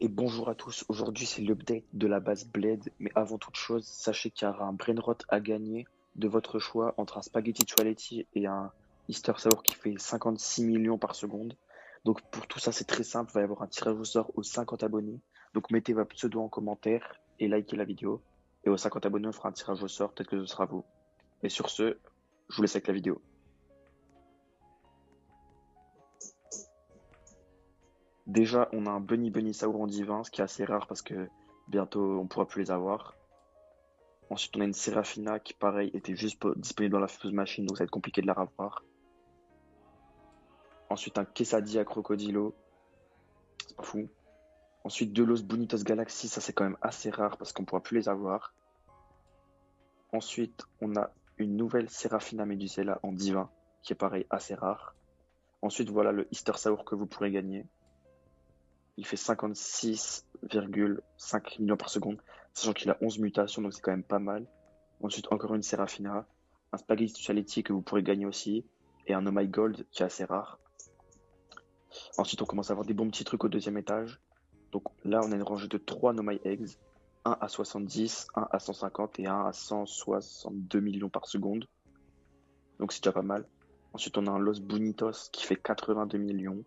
Et bonjour à tous, aujourd'hui c'est l'update de la base Blade, mais avant toute chose, sachez qu'il y aura un Brainrot à gagner de votre choix entre un Spaghetti Toaletti et un Easter Sour qui fait 56 millions par seconde. Donc pour tout ça c'est très simple, il va y avoir un tirage au sort aux 50 abonnés. Donc mettez votre pseudo en commentaire et likez la vidéo. Et aux 50 abonnés on fera un tirage au sort, peut-être que ce sera vous. Et sur ce, je vous laisse avec la vidéo. Déjà on a un Bunny Sour en divin, ce qui est assez rare parce que bientôt on pourra plus les avoir. Ensuite, on a une Serafina qui, pareil, était juste disponible dans la fameuse machine, donc ça va être compliqué de la revoir. Ensuite, un Quesadilla Crocodilo, c'est pas fou. Ensuite, deux Los Bonitos Galaxy, ça c'est quand même assez rare parce qu'on pourra plus les avoir. Ensuite, on a une nouvelle Serafina Medusella en divin, qui est pareil, assez rare. Ensuite, voilà le Easter Sour que vous pourrez gagner. Il fait 56,5 millions par seconde, sachant qu'il a 11 mutations, donc c'est quand même pas mal. Ensuite, encore une Serafina, un Spaghetti Speciality que vous pourrez gagner aussi, et un Oh My Gold qui est assez rare. Ensuite, on commence à avoir des bons petits trucs au deuxième étage. Donc là, on a une rangée de 3 No My Eggs, un à 70, un à 150 et un à 162 millions par seconde. Donc c'est déjà pas mal. Ensuite, on a un Los Bonitos qui fait 82 millions,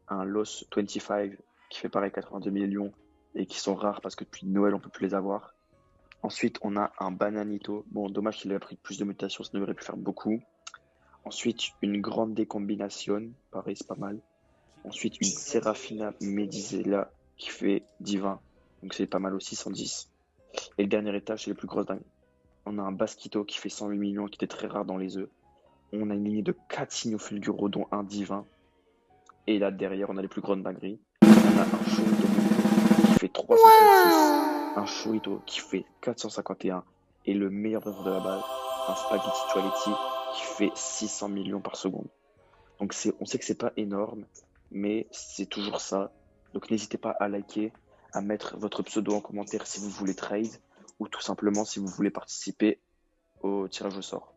un Los 25 qui fait pareil 82 millions et qui sont rares parce que depuis Noël, on peut plus les avoir. Ensuite, on a un Bananito. Bon, dommage qu'il ait pris plus de mutations, ça aurait pu faire beaucoup. Ensuite, une grande décombination. Pareil, c'est pas mal. Ensuite, une Serafina Medisella qui fait divin. Donc c'est pas mal aussi, 110. Et le dernier étage, c'est les plus grosses dingues. On a un Basquito qui fait 108 millions, qui était très rare dans les œufs. On a une lignée de 4 signaux fulguraux, dont un divin. Et là, derrière, on a les plus grandes dingueries. On a un Chorito qui fait 336. Un Chorito qui fait 451. Et le meilleur œuvre de la base, un Spaghetti Toaletti qui fait 600 millions par seconde. Donc on sait que c'est pas énorme, mais c'est toujours ça. Donc n'hésitez pas à liker, à mettre votre pseudo en commentaire si vous voulez trade, ou tout simplement si vous voulez participer au tirage au sort.